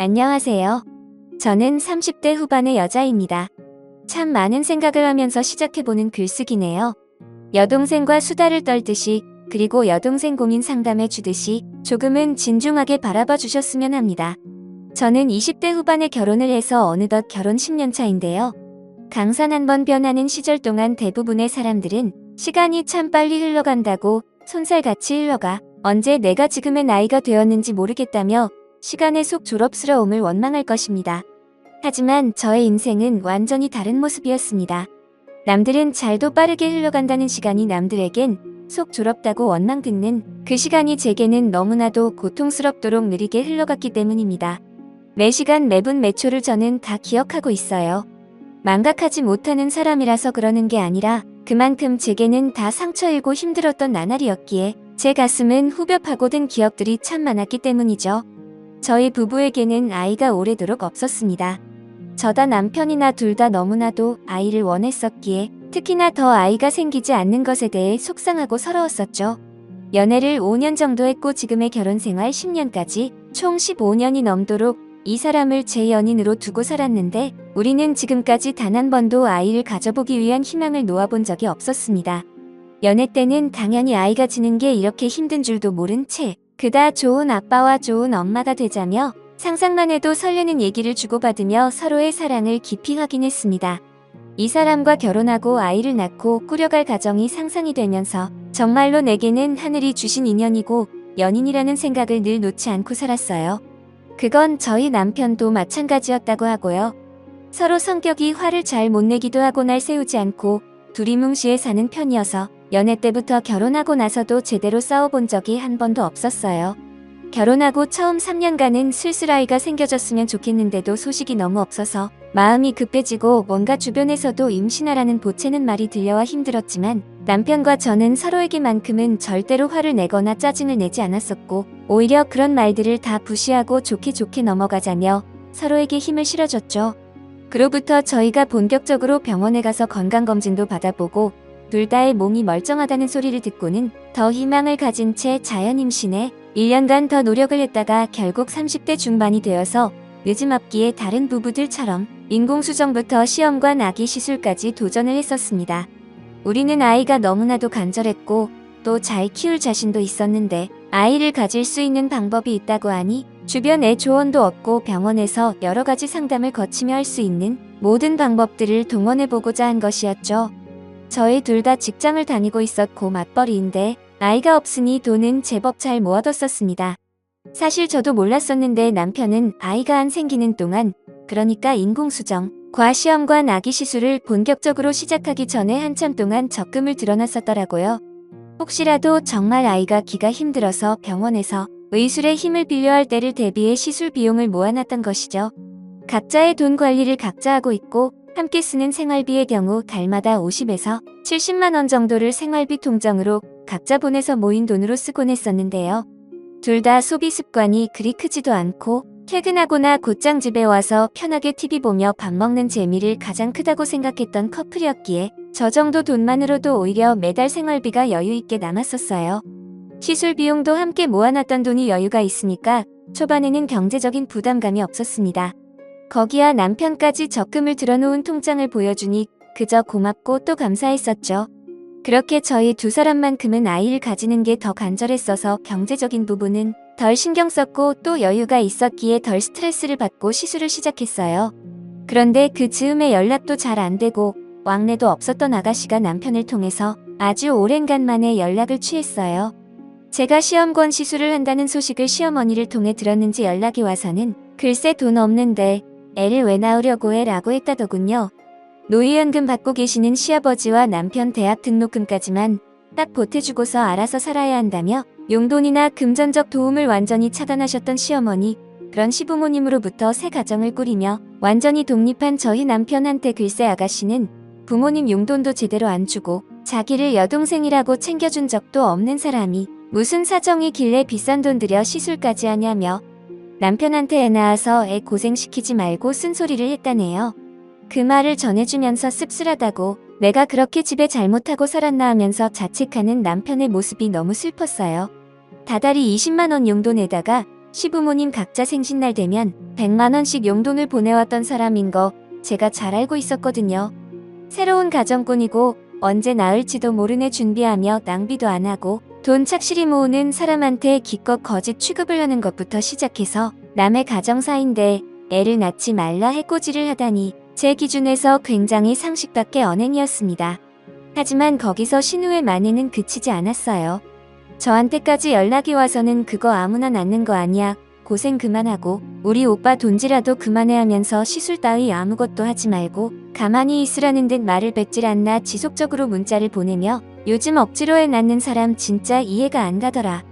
안녕하세요. 저는 30대 후반의 여자입니다. 참 많은 생각을 하면서 시작해보는 글쓰기네요. 여동생과 수다를 떨듯이, 그리고 여동생 고민 상담해 주듯이 조금은 진중하게 바라봐 주셨으면 합니다. 저는 20대 후반에 결혼을 해서 어느덧 결혼 10년 차인데요. 강산 한번 변하는 시절 동안 대부분의 사람들은 시간이 참 빨리 흘러간다고, 손살같이 흘러가 언제 내가 지금의 나이가 되었는지 모르겠다며 시간의 속 졸업스러움을 원망할 것입니다. 하지만 저의 인생은 완전히 다른 모습이었습니다. 남들은 잘도 빠르게 흘러간다는 시간이 남들에겐 속 졸업다고 원망 듣는 그 시간이 제게는 너무나도 고통스럽도록 느리게 흘러갔기 때문입니다. 매 시간 매분 매초를 저는 다 기억하고 있어요. 망각하지 못하는 사람이라서 그러는 게 아니라 그만큼 제게는 다 상처이고 힘들었던 나날이었기에 제 가슴은 후벼 파고든 기억들이 참 많았기 때문이죠. 저희 부부에게는 아이가 오래도록 없었습니다. 저다 남편이나 둘 다 너무나도 아이를 원했었기에 특히나 더 아이가 생기지 않는 것에 대해 속상하고 서러웠었죠. 연애를 5년 정도 했고 지금의 결혼 생활 10년까지 총 15년이 넘도록 이 사람을 제 연인으로 두고 살았는데 우리는 지금까지 단 한 번도 아이를 가져보기 위한 희망을 놓아본 적이 없었습니다. 연애 때는 당연히 아이가 지는 게 이렇게 힘든 줄도 모른 채 그다 좋은 아빠와 좋은 엄마가 되자며 상상만 해도 설레는 얘기를 주고받으며 서로의 사랑을 깊이 확인했습니다. 이 사람과 결혼하고 아이를 낳고 꾸려갈 가정이 상상이 되면서 정말로 내게는 하늘이 주신 인연이고 연인이라는 생각을 늘 놓지 않고 살았어요. 그건 저희 남편도 마찬가지였다고 하고요. 서로 성격이 화를 잘 못 내기도 하고 날 세우지 않고 두리뭉실해 사는 편이어서 연애 때부터 결혼하고 나서도 제대로 싸워본 적이 한 번도 없었어요. 결혼하고 처음 3년간은 슬슬 아이가 생겨졌으면 좋겠는데도 소식이 너무 없어서 마음이 급해지고 뭔가 주변에서도 임신하라는 보채는 말이 들려와 힘들었지만 남편과 저는 서로에게만큼은 절대로 화를 내거나 짜증을 내지 않았었고 오히려 그런 말들을 다 무시하고 좋게 넘어가자며 서로에게 힘을 실어줬죠. 그로부터 저희가 본격적으로 병원에 가서 건강검진도 받아보고 둘 다의 몸이 멀쩡하다는 소리를 듣고는 더 희망을 가진 채 자연 임신에 1년간 더 노력을 했다가 결국 30대 중반이 되어서 늦음 앞기에 다른 부부들처럼 인공수정부터 시험관 아기 시술까지 도전을 했었습니다. 우리는 아이가 너무나도 간절했고 또 잘 키울 자신도 있었는데 아이를 가질 수 있는 방법이 있다고 하니 주변에 조언도 얻고 병원에서 여러 가지 상담을 거치며 할 수 있는 모든 방법들을 동원해보고자 한 것이었죠. 저희 둘 다 직장을 다니고 있었고 맞벌이인데 아이가 없으니 돈은 제법 잘 모아뒀었습니다. 사실 저도 몰랐었는데 남편은 아이가 안 생기는 동안, 그러니까 인공수정, 과시험관 아기 시술을 본격적으로 시작하기 전에 한참 동안 적금을 들어놨었더라고요. 혹시라도 정말 아이가 기가 힘들어서 병원에서 의술의 힘을 빌려야 할 때를 대비해 시술 비용을 모아놨던 것이죠. 각자의 돈 관리를 각자 하고 있고 함께 쓰는 생활비의 경우 달마다 50에서 70만 원 정도를 생활비 통장으로 각자 보내서 모인 돈으로 쓰곤 했었는데요. 둘 다 소비 습관이 그리 크지도 않고 퇴근하거나 곧장 집에 와서 편하게 TV 보며 밥 먹는 재미를 가장 크다고 생각했던 커플이었기에 저 정도 돈만으로도 오히려 매달 생활비가 여유 있게 남았었어요. 시술 비용도 함께 모아놨던 돈이 여유가 있으니까 초반에는 경제적인 부담감이 없었습니다. 거기야 남편까지 적금을 들어놓은 통장을 보여주니 그저 고맙고 또 감사했었죠. 그렇게 저희 두 사람만큼은 아이를 가지는 게 더 간절했어서 경제적인 부분은 덜 신경 썼고 또 여유가 있었기에 덜 스트레스를 받고 시술을 시작했어요. 그런데 그 즈음에 연락도 잘 안 되고 왕래도 없었던 아가씨가 남편을 통해서 아주 오랜간 만에 연락을 취했어요. 제가 시험관 시술을 한다는 소식을 시어머니를 통해 들었는지 연락이 와서는 글쎄 돈 없는데 애를 왜 낳으려고 해? 라고 했다더군요. 노예연금 받고 계시는 시아버지와 남편 대학 등록금까지만 딱 보태주고서 알아서 살아야 한다며 용돈이나 금전적 도움을 완전히 차단하셨던 시어머니, 그런 시부모님으로부터 새 가정을 꾸리며 완전히 독립한 저희 남편한테 글쎄 아가씨는 부모님 용돈도 제대로 안 주고 자기를 여동생이라고 챙겨준 적도 없는 사람이 무슨 사정이길래 비싼 돈 들여 시술까지 하냐며 남편한테 애 낳아서 애 고생시키지 말고 쓴소리를 했다네요. 그 말을 전해주면서 씁쓸하다고 내가 그렇게 집에 잘못하고 살았나 하면서 자책하는 남편의 모습이 너무 슬펐어요. 다달이 20만 원 용돈에다가 시부모님 각자 생신날 되면 100만 원씩 용돈을 보내왔던 사람인 거 제가 잘 알고 있었거든요. 새로운 가정꾼이고 언제 낳을지도 모르네 준비하며 낭비도 안 하고 돈 착실히 모으는 사람한테 기껏 거짓 취급을 하는 것부터 시작해서 남의 가정사인데 애를 낳지 말라 해코지를 하다니 제 기준에서 굉장히 상식 밖의 언행이었습니다. 하지만 거기서 신우의 만행은 그치지 않았어요. 저한테까지 연락이 와서는 그거 아무나 낳는 거 아니야. 고생 그만하고 우리 오빠 돈지라도 그만해 하면서 시술 따위 아무것도 하지 말고 가만히 있으라는 듯 말을 뱉질 않나 지속적으로 문자를 보내며 요즘 억지로 애 낳는 사람 진짜 이해가 안 가더라.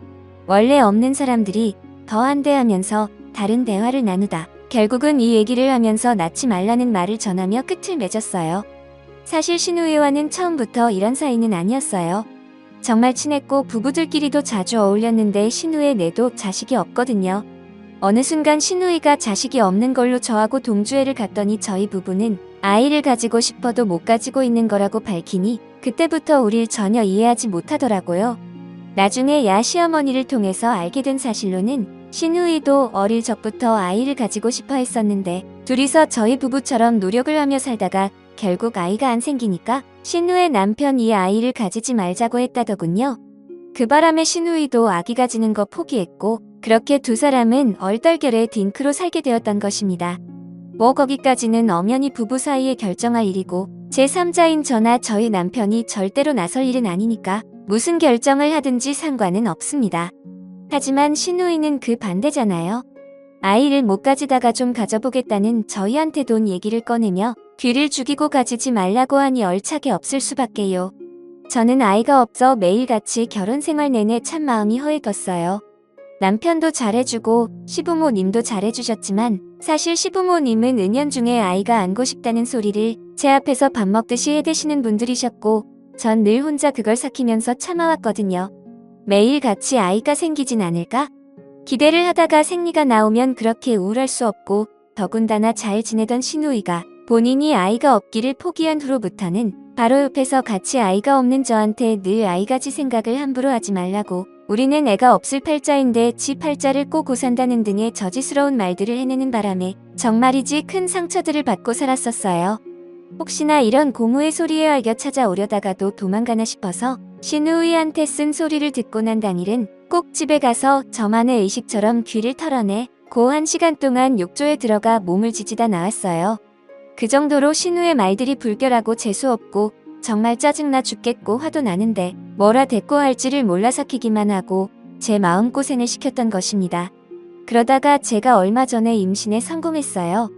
원래 없는 사람들이 더 안 돼 하면서 다른 대화를 나누다 결국은 이 얘기를 하면서 낳지 말라는 말을 전하며 끝을 맺었어요. 사실 신우이와는 처음부터 이런 사이는 아니었어요. 정말 친했고 부부들끼리도 자주 어울렸는데 신우의 내도 자식이 없거든요. 어느 순간 신우이가 자식이 없는 걸로 저하고 동주회를 갔더니 저희 부부는 아이를 가지고 싶어도 못 가지고 있는 거라고 밝히니 그때부터 우릴 전혀 이해하지 못하더라고요. 나중에 야 시어머니를 통해서 알게 된 사실로는 신우이도 어릴 적부터 아이를 가지고 싶어 했었는데 둘이서 저희 부부처럼 노력을 하며 살다가 결국 아이가 안 생기니까 신우의 남편이 아이를 가지지 말자고 했다더군요. 그 바람에 신우이도 아기 가지는 거 포기했고 그렇게 두 사람은 얼떨결에 딩크로 살게 되었던 것입니다. 뭐 거기까지는 엄연히 부부 사이에 결정할 일이고 제3자인 저나 저희 남편이 절대로 나설 일은 아니니까 무슨 결정을 하든지 상관은 없습니다. 하지만 신우이는 그 반대잖아요. 아이를 못 가지다가 좀 가져보겠다는 저희한테 돈 얘기를 꺼내며 귀를 죽이고 가지지 말라고 하니 얼차게 없을 수밖에요. 저는 아이가 없어 매일같이 결혼 생활 내내 참 마음이 허해졌어요. 남편도 잘해주고 시부모님도 잘해주셨지만 사실 시부모님은 은연중에 아이가 안고 싶다는 소리를 제 앞에서 밥 먹듯이 해대시는 분들이셨고 전 늘 혼자 그걸 삭히면서 참아왔거든요. 매일 같이 아이가 생기진 않을까? 기대를 하다가 생리가 나오면 그렇게 우울할 수 없고 더군다나 잘 지내던 신우이가 본인이 아이가 없기를 포기한 후로부터는 바로 옆에서 같이 아이가 없는 저한테 늘 아이 가질 생각을 함부로 하지 말라고 우리는 애가 없을 팔자인데 지 팔자를 꼬고 산다는 등의 저지스러운 말들을 해내는 바람에 정말이지 큰 상처들을 받고 살았었어요. 혹시나 이런 고무의 소리에 알겨 찾아오려다가도 도망가나 싶어서 신우이한테 쓴 소리를 듣고 난 당일은 꼭 집에 가서 저만의 의식처럼 귀를 털어내 고 1시간 동안 욕조에 들어가 몸을 지지다 나왔어요. 그 정도로 신우의 말들이 불결하고 재수없고 정말 짜증나 죽겠고 화도 나는데 뭐라 대꾸할지를 몰라 삭히기만 하고 제 마음고생을 시켰던 것입니다. 그러다가 제가 얼마 전에 임신에 성공했어요.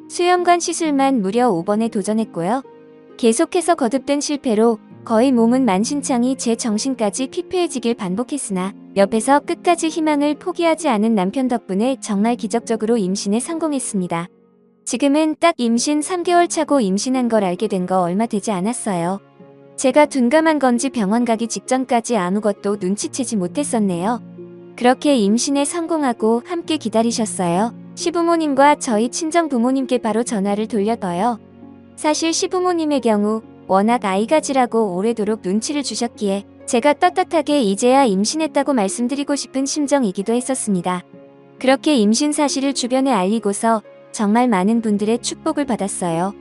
수염관 시술만 무려 5번에 도전했고요. 계속해서 거듭된 실패로 거의 몸은 만신창이 제 정신까지 피폐해지길 반복했으나 옆에서 끝까지 희망을 포기하지 않은 남편 덕분에 정말 기적적으로 임신에 성공했습니다. 지금은 딱 임신 3개월 차고 임신한 걸 알게 된 거 얼마 되지 않았어요. 제가 둔감한 건지 병원 가기 직전까지 아무것도 눈치채지 못했었네요. 그렇게 임신에 성공하고 함께 기다리셨어요. 시부모님과 저희 친정 부모님께 바로 전화를 돌려둬요. 사실 시부모님의 경우 워낙 아이 가지라고 오래도록 눈치를 주셨기에 제가 떳떳하게 이제야 임신했다고 말씀드리고 싶은 심정이기도 했었습니다. 그렇게 임신 사실을 주변에 알리고서 정말 많은 분들의 축복을 받았어요.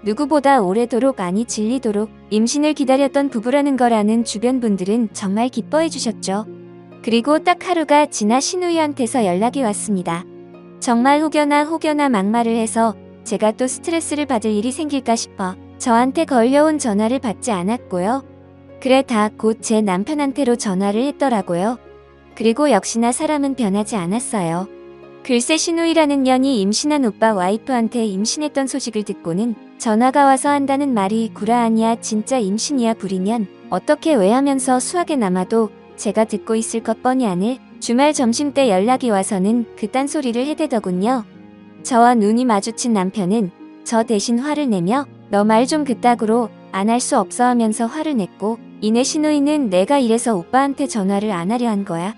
누구보다 오래도록 아니 질리도록 임신을 기다렸던 부부라는 걸 아는 주변 분들은 정말 기뻐해 주셨죠. 그리고 딱 하루가 지나 신우이한테서 연락이 왔습니다. 정말 혹여나 막말을 해서 제가 또 스트레스를 받을 일이 생길까 싶어 저한테 걸려온 전화를 받지 않았고요. 그래 다 곧 제 남편한테로 전화를 했더라고요. 그리고 역시나 사람은 변하지 않았어요. 글쎄 신우이라는 년이 임신한 오빠 와이프한테 임신했던 소식을 듣고는 전화가 와서 한다는 말이 구라 아니야 진짜 임신이야 부리면 어떻게 왜 하면서 수하게 남아도 제가 듣고 있을 것 뻔히 아닐 주말 점심때 연락이 와서는 그딴 소리를 해대더군요. 저와 눈이 마주친 남편은 저 대신 화를 내며 너 말 좀 그따구로 안 할 수 없어 하면서 화를 냈고 이내 신우이는 내가 이래서 오빠한테 전화를 안 하려 한 거야.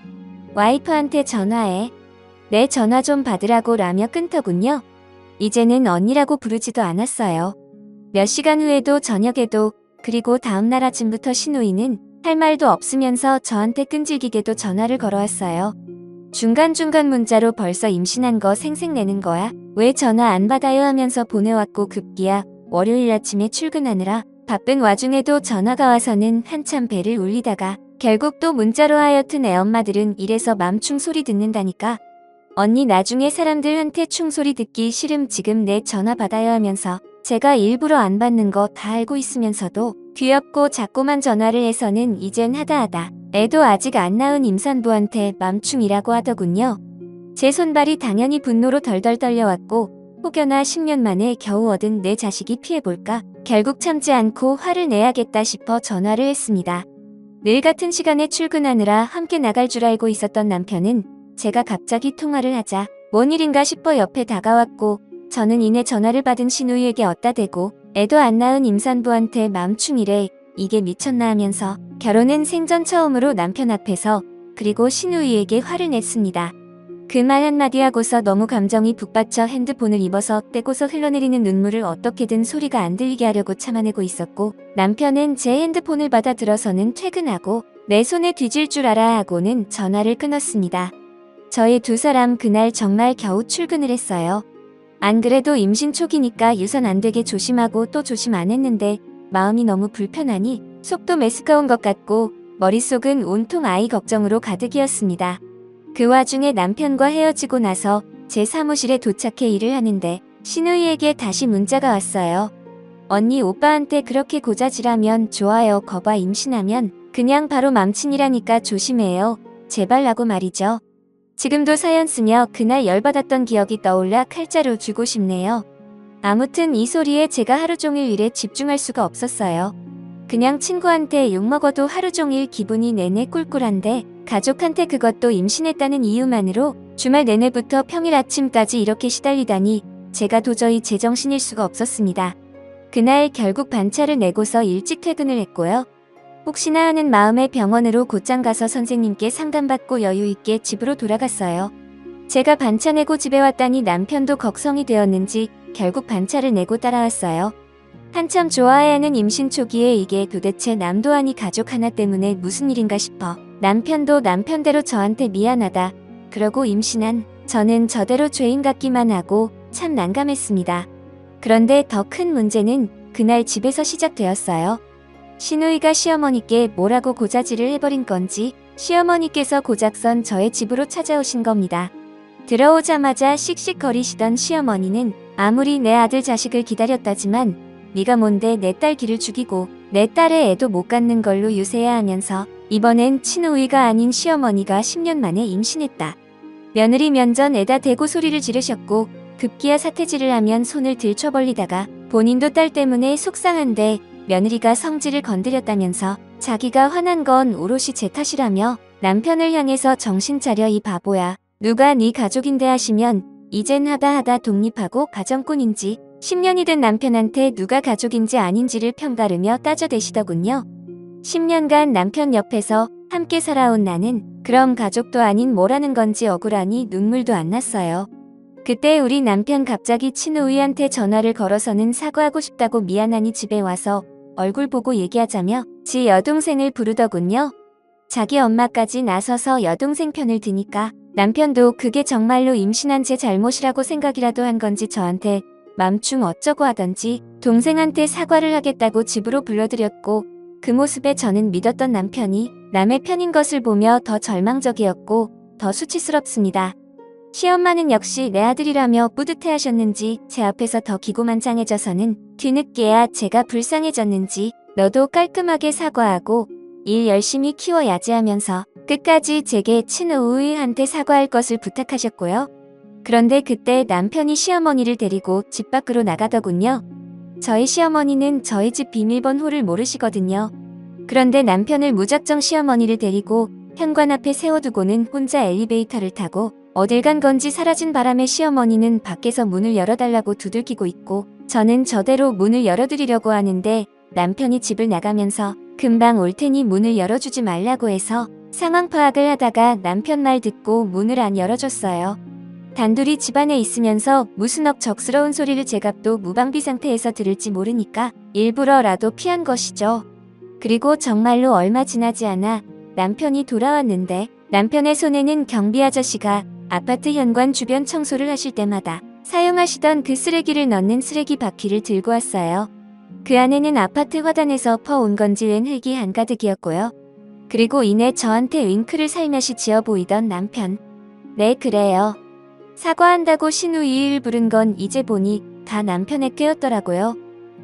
와이프한테 전화해. 내 전화 좀 받으라고 라며 끊더군요. 이제는 언니라고 부르지도 않았어요. 몇 시간 후에도 저녁에도 그리고 다음날 아침부터 신우이는 할 말도 없으면서 저한테 끈질기게도 전화를 걸어왔어요. 중간중간 문자로 벌써 임신한 거 생색내는 거야? 왜 전화 안 받아요 하면서 보내왔고 급기야 월요일 아침에 출근하느라 바쁜 와중에도 전화가 와서는 한참 배를 울리다가 결국 또 문자로 하여튼 애엄마들은 이래서 맘충 소리 듣는다니까. 언니 나중에 사람들한테 충소리 듣기 싫음 지금 내 전화 받아요 하면서 제가 일부러 안 받는 거 다 알고 있으면서도 귀엽고 자꾸만 전화를 해서는 이젠 하다하다 애도 아직 안 낳은 임산부한테 맘충이라고 하더군요. 제 손발이 당연히 분노로 덜덜 떨려왔고 혹여나 10년 만에 겨우 얻은 내 자식이 피해볼까 결국 참지 않고 화를 내야겠다 싶어 전화를 했습니다. 늘 같은 시간에 출근하느라 함께 나갈 줄 알고 있었던 남편은 제가 갑자기 통화를 하자 뭔 일인가 싶어 옆에 다가왔고 저는 이내 전화를 받은 신우이에게 얻다 대고 애도 안 낳은 임산부한테 맘충이래 이게 미쳤나 하면서 결혼은 생전 처음으로 남편 앞에서 그리고 신우이에게 화를 냈습니다. 그 말 한마디 하고서 너무 감정이 북받쳐 핸드폰을 입어서 떼고서 흘러내리는 눈물을 어떻게든 소리가 안 들리게 하려고 참아내고 있었고 남편은 제 핸드폰을 받아 들어서는 퇴근하고 내 손에 뒤질 줄 알아 하고는 전화를 끊었습니다. 저희 두 사람 그날 정말 겨우 출근을 했어요. 안 그래도 임신 초기니까 유선 안 되게 조심하고 또 조심 안 했는데 마음이 너무 불편하니 속도 메스꺼운 것 같고 머릿속은 온통 아이 걱정으로 가득이었습니다. 그 와중에 남편과 헤어지고 나서 제 사무실에 도착해 일을 하는데 신우이에게 다시 문자가 왔어요. 언니 오빠한테 그렇게 고자질하면 좋아요. 거봐 임신하면 그냥 바로 맘친이라니까 조심해요. 제발 라고 말이죠. 지금도 사연 쓰며 그날 열받았던 기억이 떠올라 칼자루 쥐고 싶네요. 아무튼 이 소리에 제가 하루 종일 일에 집중할 수가 없었어요. 그냥 친구한테 욕먹어도 하루 종일 기분이 내내 꿀꿀한데 가족한테 그것도 임신했다는 이유만으로 주말 내내부터 평일 아침까지 이렇게 시달리다니 제가 도저히 제정신일 수가 없었습니다. 그날 결국 반차를 내고서 일찍 퇴근을 했고요. 혹시나 하는 마음에 병원으로 곧장 가서 선생님께 상담받고 여유있게 집으로 돌아갔어요. 제가 반차 내고 집에 왔다니 남편도 걱정이 되었는지 결국 반차를 내고 따라왔어요. 한참 좋아해야 하는 임신 초기에 이게 도대체 남도 아니 가족 하나 때문에 무슨 일인가 싶어 남편도 남편대로 저한테 미안하다 그러고 임신한 저는 저대로 죄인 같기만 하고 참 난감했습니다. 그런데 더 큰 문제는 그날 집에서 시작되었어요. 신우이가 시어머니께 뭐라고 고자질을 해버린 건지 시어머니께서 고작선 저의 집으로 찾아오신 겁니다. 들어오자마자 씩씩거리시던 시어머니는 아무리 내 아들 자식을 기다렸다지만 네가 뭔데 내 딸 기를 죽이고 내 딸의 애도 못 갖는 걸로 유세야 하면서 이번엔 친우이가 아닌 시어머니가 10년 만에 임신했다. 며느리 면전에다 대고 소리를 지르셨고 급기야 사태질을 하면 손을 들쳐벌리다가 본인도 딸 때문에 속상한데 며느리가 성질을 건드렸다면서 자기가 화난 건 오롯이 제 탓이라며 남편을 향해서 정신 차려 이 바보야. 누가 네 가족인데 하시면 이젠 하다 독립하고 가정꾼인지 10년이 된 남편한테 누가 가족인지 아닌지를 편가르며 따져대시더군요. 10년간 남편 옆에서 함께 살아온 나는 그럼 가족도 아닌 뭐라는 건지 억울하니 눈물도 안 났어요. 그때 우리 남편 갑자기 친우이한테 전화를 걸어서는 사과하고 싶다고 미안하니 집에 와서 얼굴 보고 얘기하자며 지 여동생을 부르더군요. 자기 엄마까지 나서서 여동생 편을 드니까 남편도 그게 정말로 임신한 제 잘못이라고 생각이라도 한 건지 저한테 맘충 어쩌고 하던지 동생한테 사과를 하겠다고 집으로 불러들였고 그 모습에 저는 믿었던 남편이 남의 편인 것을 보며 더 절망적이었고 더 수치스럽습니다. 시엄마는 역시 내 아들이라며 뿌듯해하셨는지 제 앞에서 더 기고만장해져서는 뒤늦게야 제가 불쌍해졌는지 너도 깔끔하게 사과하고 일 열심히 키워야지 하면서 끝까지 제게 친우이한테 사과할 것을 부탁하셨고요. 그런데 그때 남편이 시어머니를 데리고 집 밖으로 나가더군요. 저희 시어머니는 저희 집 비밀번호를 모르시거든요. 그런데 남편을 무작정 시어머니를 데리고 현관 앞에 세워두고는 혼자 엘리베이터를 타고 어딜 간 건지 사라진 바람에 시어머니는 밖에서 문을 열어달라고 두들기고 있고 저는 저대로 문을 열어드리려고 하는데 남편이 집을 나가면서 금방 올 테니 문을 열어주지 말라고 해서 상황 파악을 하다가 남편 말 듣고 문을 안 열어줬어요. 단둘이 집안에 있으면서 무슨 억적스러운 소리를 제가 또 무방비 상태에서 들을지 모르니까 일부러라도 피한 것이죠. 그리고 정말로 얼마 지나지 않아 남편이 돌아왔는데 남편의 손에는 경비 아저씨가 아파트 현관 주변 청소를 하실 때마다 사용하시던 그 쓰레기를 넣는 쓰레기 바퀴를 들고 왔어요. 그 안에는 아파트 화단에서 퍼온 건지 웬 흙이 한가득이었고요. 그리고 이내 저한테 윙크를 살며시 지어 보이던 남편. 네, 그래요. 사과한다고 신우이를 부른 건 이제 보니 다 남편의 꾀였더라고요.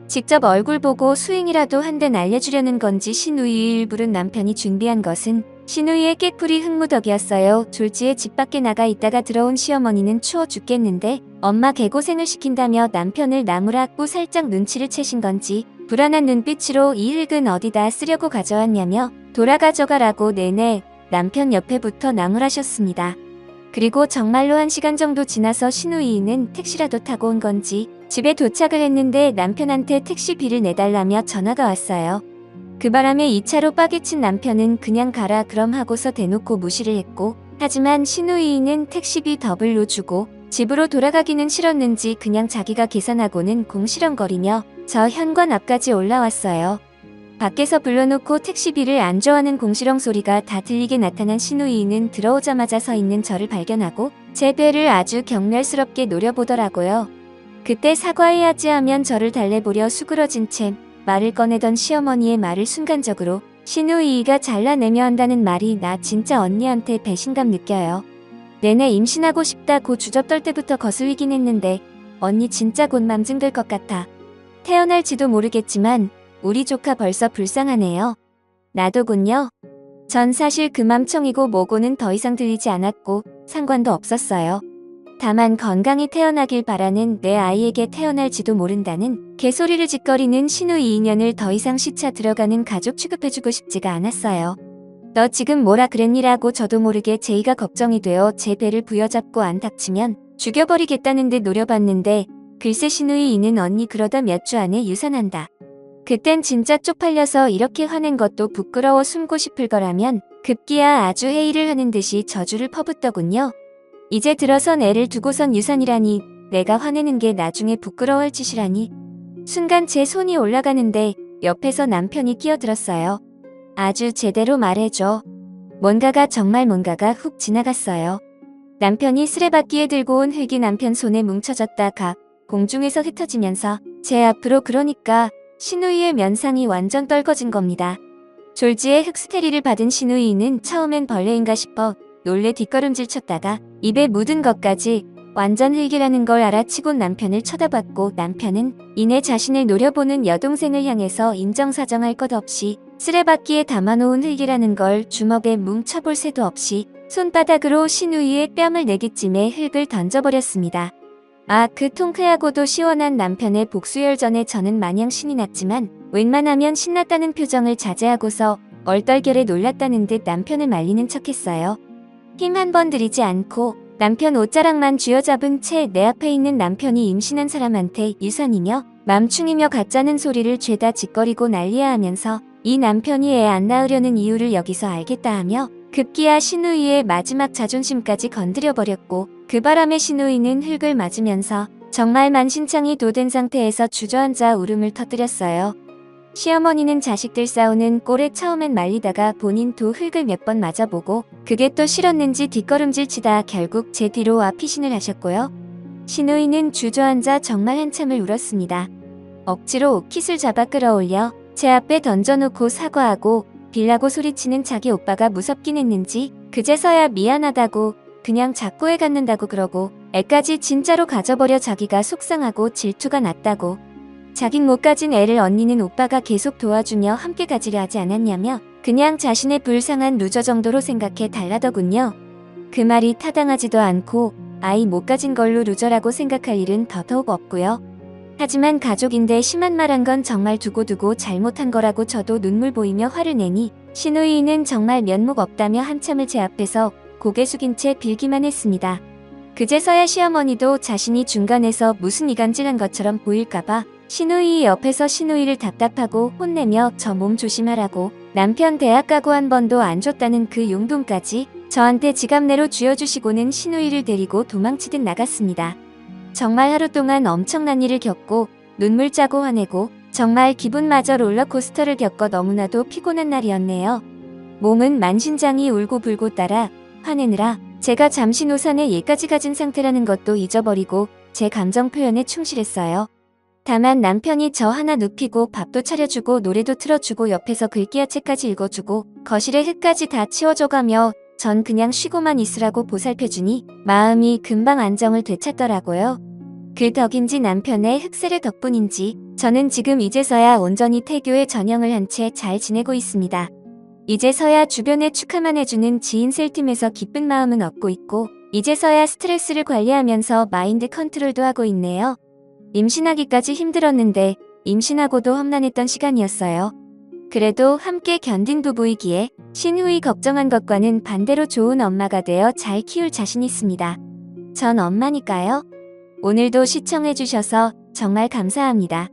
직접 얼굴 보고 수행이라도 한 대 날려주려는 건지 신우이를 부른 남편이 준비한 것은 신우이의 깨풀이 흙무더기였어요. 졸지에 집 밖에 나가 있다가 들어온 시어머니는 추워 죽겠는데 엄마 개고생을 시킨다며 남편을 나무라고 살짝 눈치를 채신 건지 불안한 눈빛으로 이 흙은 어디다 쓰려고 가져왔냐며 돌아가져가라고 내내 남편 옆에 붙어 나무라셨습니다. 그리고 정말로 1시간 정도 지나서 신우이는 택시라도 타고 온 건지 집에 도착을 했는데 남편한테 택시비를 내달라며 전화가 왔어요. 그 바람에 2차로 빠개친 남편은 그냥 가라 그럼 하고서 대놓고 무시를 했고, 하지만 신우이는 택시비 더블로 주고 집으로 돌아가기는 싫었는지 그냥 자기가 계산하고는 공시렁거리며 저 현관 앞까지 올라왔어요. 밖에서 불러놓고 택시비를 안 좋아하는 공시렁 소리가 다 들리게 나타난 신우이는 들어오자마자 서 있는 저를 발견하고 제 배를 아주 경멸스럽게 노려보더라고요. 그때 사과해야지 하면 저를 달래보려 수그러진 채 말을 꺼내던 시어머니의 말을 순간적으로 신우이가 잘라내며 한다는 말이 나 진짜 언니한테 배신감 느껴요. 내내 임신하고 싶다고 주접 떨 때부터 거슬리긴 했는데 언니 진짜 곧 맘증들 것 같아. 태어날지도 모르겠지만 우리 조카 벌써 불쌍하네요. 나도군요. 전 사실 그 맘청이고 뭐고는 더 이상 들리지 않았고 상관도 없었어요. 다만 건강히 태어나길 바라는 내 아이에게 태어날지도 모른다는 개소리를 짓거리는 신우이 인연을 더 이상 시차 들어가는 가족 취급해주고 싶지가 않았어요. 너 지금 뭐라 그랬니라고 저도 모르게 제이가 걱정이 되어 제 배를 부여잡고 안 닥치면 죽여버리겠다는 듯 노려봤는데 글쎄 신우이는 언니 그러다 몇 주 안에 유산한다. 그땐 진짜 쪽팔려서 이렇게 화낸 것도 부끄러워 숨고 싶을 거라면 급기야 아주 회의를 하는 듯이 저주를 퍼붓더군요. 이제 들어선 애를 두고선 유산이라니, 내가 화내는 게 나중에 부끄러워할 짓이라니. 순간 제 손이 올라가는데 옆에서 남편이 끼어들었어요. 아주 제대로 말해줘. 뭔가가 훅 지나갔어요. 남편이 쓰레받기에 들고 온 흙이 남편 손에 뭉쳐졌다가 공중에서 흩어지면서 제 앞으로, 그러니까 신우이의 면상이 완전 떨궈진 겁니다. 졸지에 흙스테리를 받은 신우이는 처음엔 벌레인가 싶어 놀래 뒷걸음질 쳤다가 입에 묻은 것까지 완전 흙이라는 걸 알아치곤 남편을 쳐다봤고, 남편은 이내 자신을 노려보는 여동생을 향해서 인정사정할 것 없이 쓰레받기에 담아놓은 흙이라는 걸 주먹에 뭉쳐볼 새도 없이 손바닥으로 신우이의 뺨을 내기쯤에 흙을 던져버렸습니다. 아, 그 통쾌하고도 시원한 남편의 복수열 전에 저는 마냥 신이 났지만 웬만하면 신났다는 표정을 자제하고서 얼떨결에 놀랐다는 듯 남편을 말리는 척했어요. 힘 한 번 들이지 않고 남편 옷자락만 쥐어잡은 채 내 앞에 있는 남편이 임신한 사람한테 유산이며 맘충이며 가짜는 소리를 죄다 짓거리고 난리야 하면서 이 남편이 애 안 낳으려는 이유를 여기서 알겠다 하며 급기야 신우이의 마지막 자존심까지 건드려버렸고, 그 바람에 신우이는 흙을 맞으면서 정말 만신창이 도된 상태에서 주저앉아 울음을 터뜨렸어요. 시어머니는 자식들 싸우는 꼴에 처음엔 말리다가 본인도 흙을 몇 번 맞아보고 그게 또 싫었는지 뒷걸음질 치다 결국 제 뒤로 와 피신을 하셨고요. 신우이는 주저앉아 정말 한참을 울었습니다. 억지로 킷을 잡아 끌어올려 제 앞에 던져놓고 사과하고 빌라고 소리치는 자기 오빠가 무섭긴 했는지 그제서야 미안하다고 그냥 자꾸 애 갖는다고 그러고 애까지 진짜로 가져버려 자기가 속상하고 질투가 났다고, 자긴 못 가진 애를 언니는 오빠가 계속 도와주며 함께 가지려 하지 않았냐며 그냥 자신의 불쌍한 루저 정도로 생각해 달라더군요. 그 말이 타당하지도 않고 아이 못 가진 걸로 루저라고 생각할 일은 더더욱 없고요. 하지만 가족인데 심한 말 한 건 정말 두고두고 잘못한 거라고 저도 눈물 보이며 화를 내니 신우이는 정말 면목 없다며 한참을 제 앞에서 고개 숙인 채 빌기만 했습니다. 그제서야 시어머니도 자신이 중간에서 무슨 이간질한 것처럼 보일까봐 신우이 옆에서 신우이를 답답하고 혼내며 저 몸 조심하라고 남편 대학 가고 한 번도 안 줬다는 그 용돈까지 저한테 지갑 내로 쥐어주시고는 신우이를 데리고 도망치듯 나갔습니다. 정말 하루 동안 엄청난 일을 겪고 눈물 짜고 화내고 정말 기분마저 롤러코스터를 겪어 너무나도 피곤한 날이었네요. 몸은 만신장이 울고불고 따라 화내느라 제가 잠시 노산에 예까지 가진 상태라는 것도 잊어버리고 제 감정 표현에 충실했어요. 다만 남편이 저 하나 눕히고 밥도 차려주고 노래도 틀어주고 옆에서 글귀와 책까지 읽어주고 거실에 흙까지 다 치워줘가며 전 그냥 쉬고만 있으라고 보살펴주니 마음이 금방 안정을 되찾더라고요. 그 덕인지 남편의 흑세례 덕분인지 저는 지금 이제서야 온전히 태교에 전향을 한 채 잘 지내고 있습니다. 이제서야 주변에 축하만 해주는 지인 셀팀에서 기쁜 마음은 얻고 있고 이제서야 스트레스를 관리하면서 마인드 컨트롤도 하고 있네요. 임신하기까지 힘들었는데 임신하고도 험난했던 시간이었어요. 그래도 함께 견딘 부부이기에 신우이 걱정한 것과는 반대로 좋은 엄마가 되어 잘 키울 자신 있습니다. 전 엄마니까요. 오늘도 시청해주셔서 정말 감사합니다.